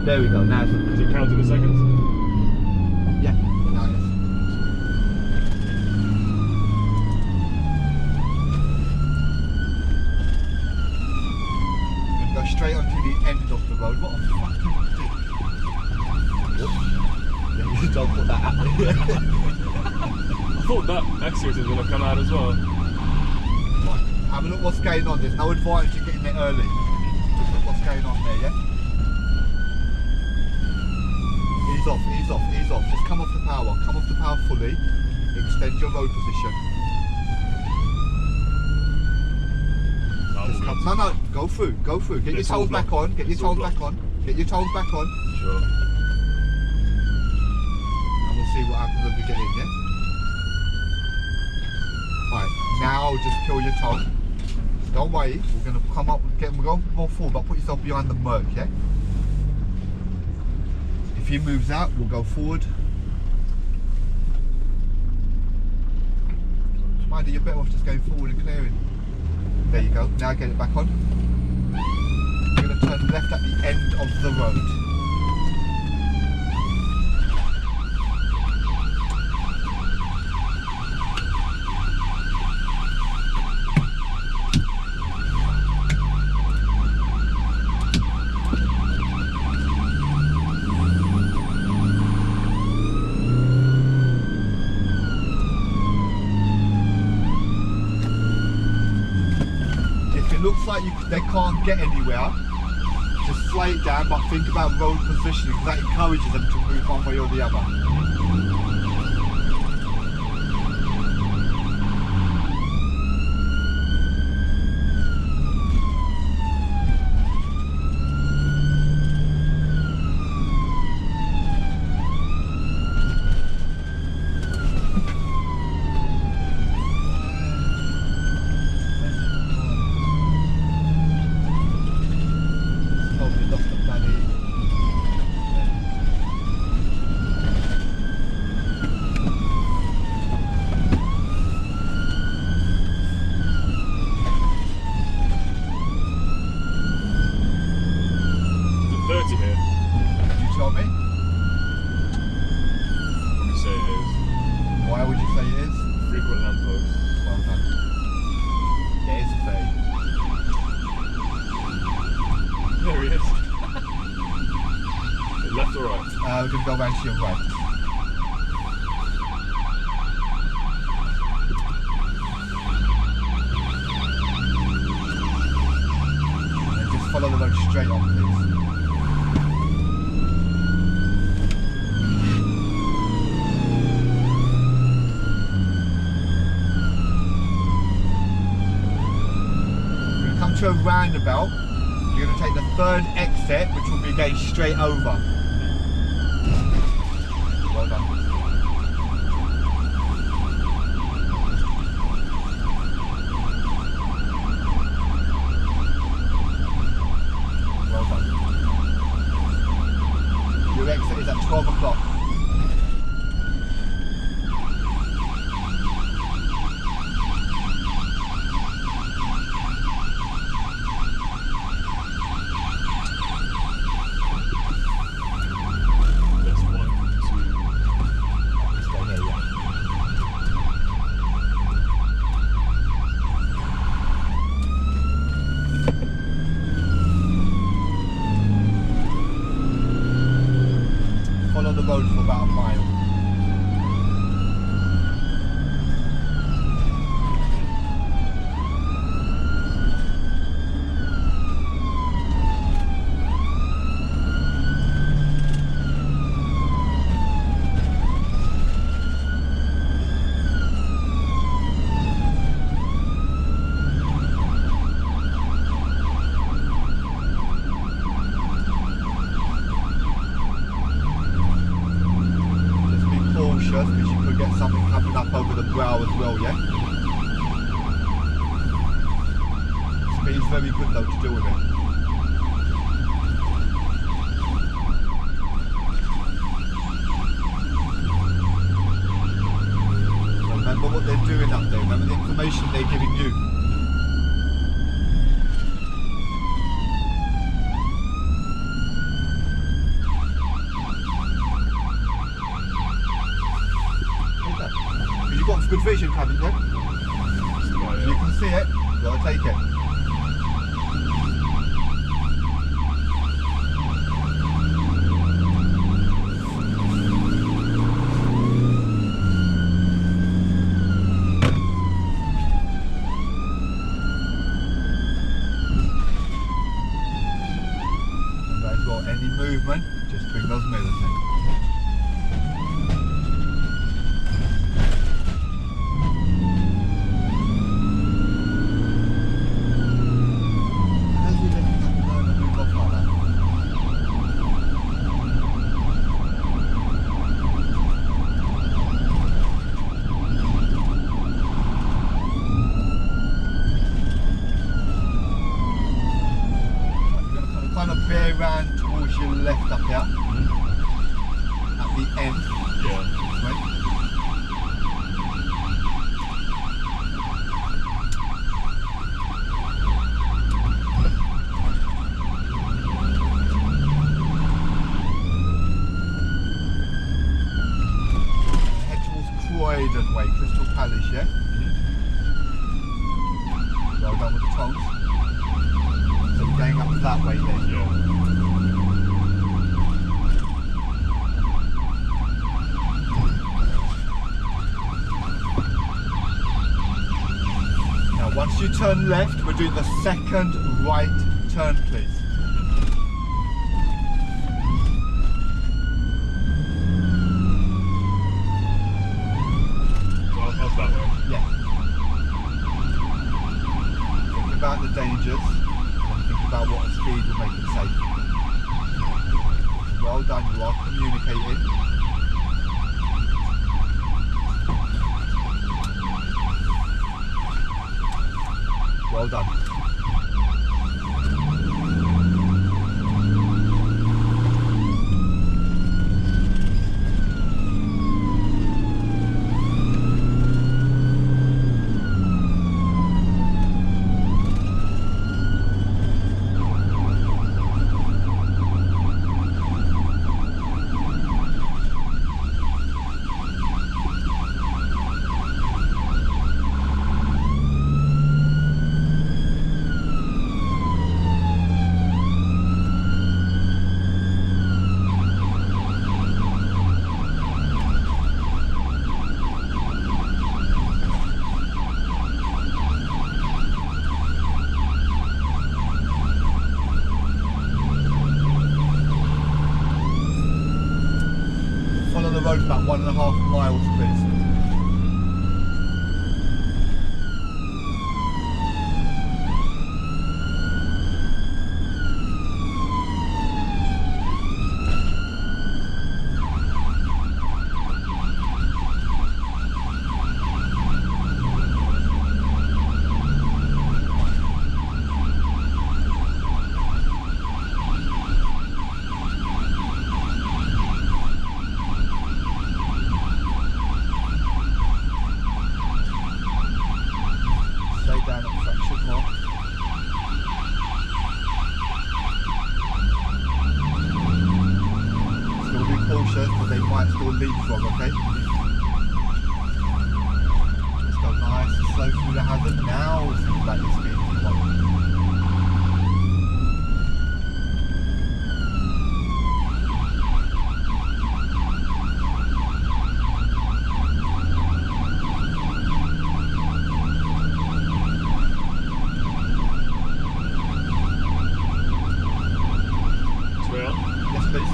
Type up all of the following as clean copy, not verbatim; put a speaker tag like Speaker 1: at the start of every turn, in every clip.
Speaker 1: There we go, now it's
Speaker 2: Is it counting the seconds?
Speaker 1: yeah, now it is. We're gonna go straight onto the end of the road. What a fucking dick. Yeah, you don't put that at me.
Speaker 2: I thought that exit was going to come out as well.
Speaker 1: Right, have a look what's going on. There's no advantage in getting there early. Just look what's going on there, yeah? Ease off, ease off, ease off. Just come off the power. Come off the power fully. Extend your road position. Just come, no, go through, go through. Get your toes back on, get your toes back on. Get your toes back on.
Speaker 2: Sure.
Speaker 1: And we'll see what happens as we get in, yeah? Right, now just kill your toe. Don't worry, we're gonna come up, we're going more forward, but put yourself behind the merc, yeah? If he moves out, we'll go forward. Mind you, you're better off just going forward and clearing. There you go, now get it back on. We're gonna turn left at the end of the road. Looks like they can't get anywhere, just slow it down, but think about road positioning because that encourages them to move one way or the other.
Speaker 2: Left or right?
Speaker 1: We're going to go round to your right. And just follow the road straight on, please. We're going to come to a roundabout. You're going to take the third exit, which will be going straight over. Well done. Well done. Your exit is at 12 o'clock. The road for about a mile. Because you could get something coming up over the brow as well, yeah? Speed's very good though to deal with it. Remember what they're doing up there, remember the information they're giving you. situation, Covington. You can see it, you've got to take it. Any movement, just bring those mirrors in. How do you learn to move off like that? Right, you're going to kind of bear round towards your left up here, at the end.
Speaker 2: Yeah.
Speaker 1: Right. Head towards Croydon way, Crystal Palace, yeah? Well done with the tones. So you're going up that way then?
Speaker 2: Yeah.
Speaker 1: Once you turn left, we're doing the second right turn, please.
Speaker 2: So I'll that way.
Speaker 1: Yeah. Think about the dangers and think about what speed will make it safe. Well done, you are communicating. Well done. Follow the road about 1.5 miles, please. Down a fraction more. Still be cautious because they might still leapfrog, okay? Just go nice and slow through the hazard. Now think about your speed if you want. Yes, please.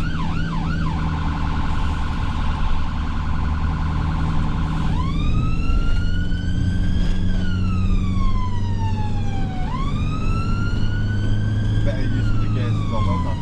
Speaker 1: Better use of the gears as well, well done.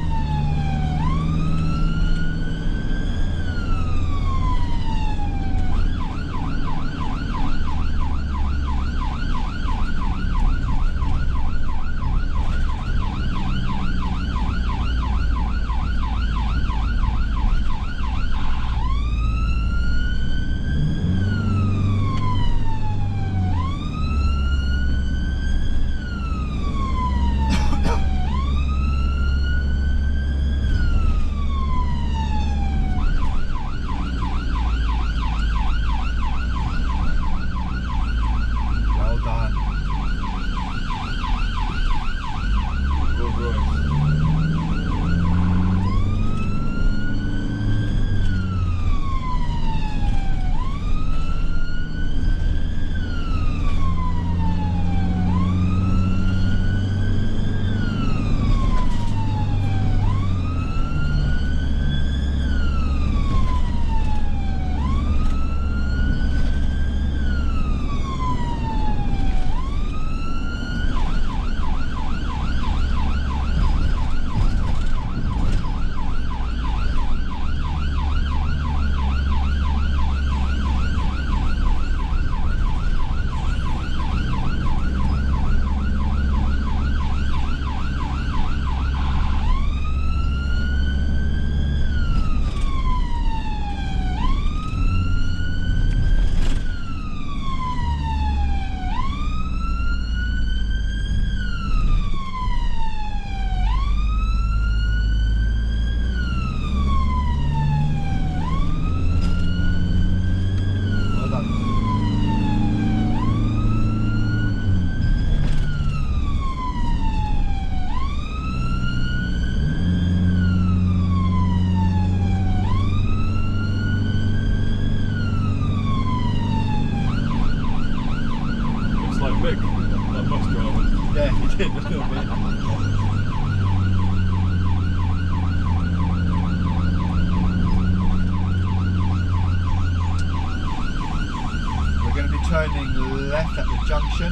Speaker 1: left at the junction.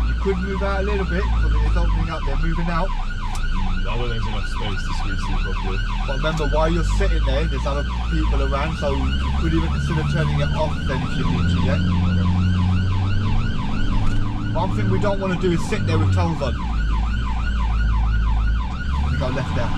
Speaker 1: You could move out a little bit because it is opening up, they're moving out.
Speaker 2: I don't think there's enough space to squeeze through properly.
Speaker 1: But remember, while you're sitting there, there's other people around, so you could even consider turning it off then if you need to, yeah? One thing we don't want to do is sit there with toes on. Let me go left there.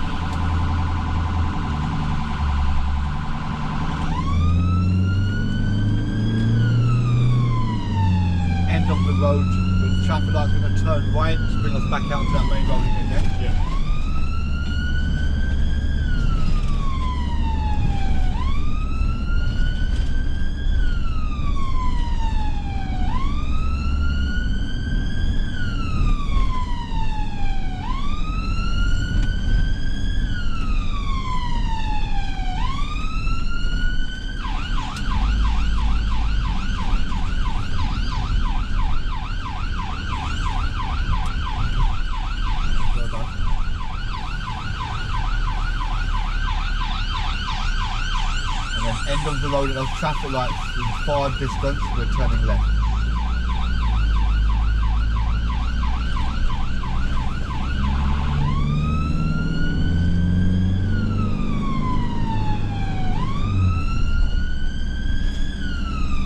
Speaker 1: End of the road, with traffic lights going to turn right to bring us back out to that main road again, yeah?
Speaker 2: Yeah.
Speaker 1: End of the road at those traffic lights in far distance, we're turning left.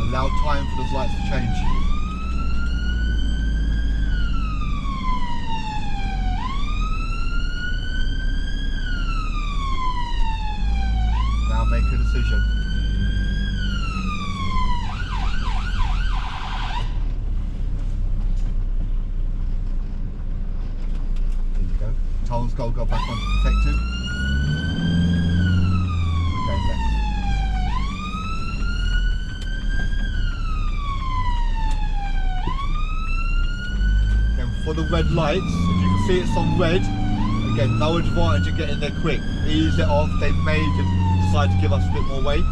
Speaker 1: Allow time for those lights to change. Now make a decision. Tolls go back onto protected. Okay, left. Then for the red lights, if you can see it's on red, again, no advantage in getting there quick. Ease it off, they may decide to give us a bit more weight.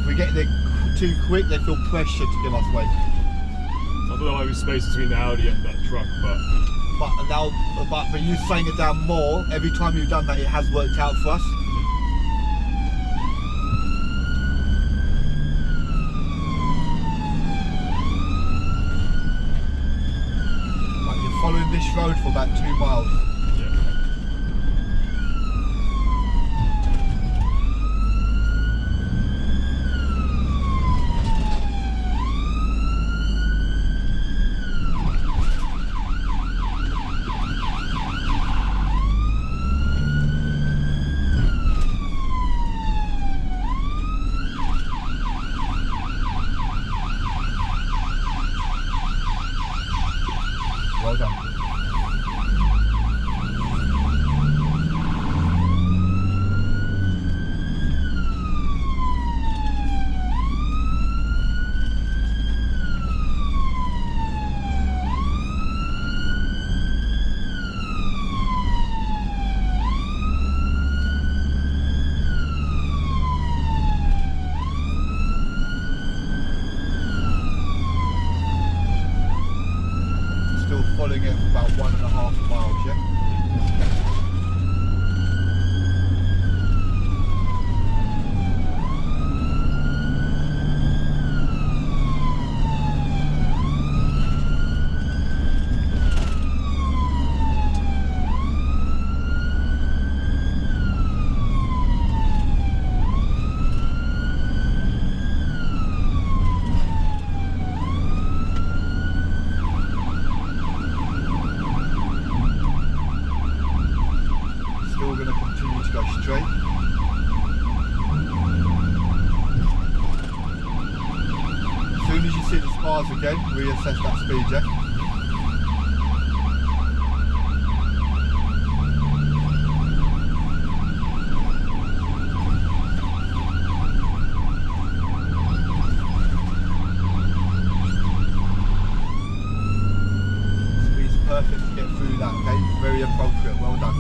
Speaker 1: If we get there too quick, they feel pressure to give us weight.
Speaker 2: I thought there might be space between the Audi and that truck, but
Speaker 1: for you slowing it down more, every time you've done that, it has worked out for us. Right, you're following this road for about 2 miles. Well done. Following it for about 1.5 miles, yeah? Still going to continue to go straight. As soon as you see the spars again, reassess that speed, yeah? Speed's perfect to get through that, okay? Very appropriate, well done.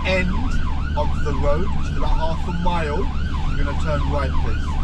Speaker 1: end of the road, which is about half a mile, you're going to turn right, please.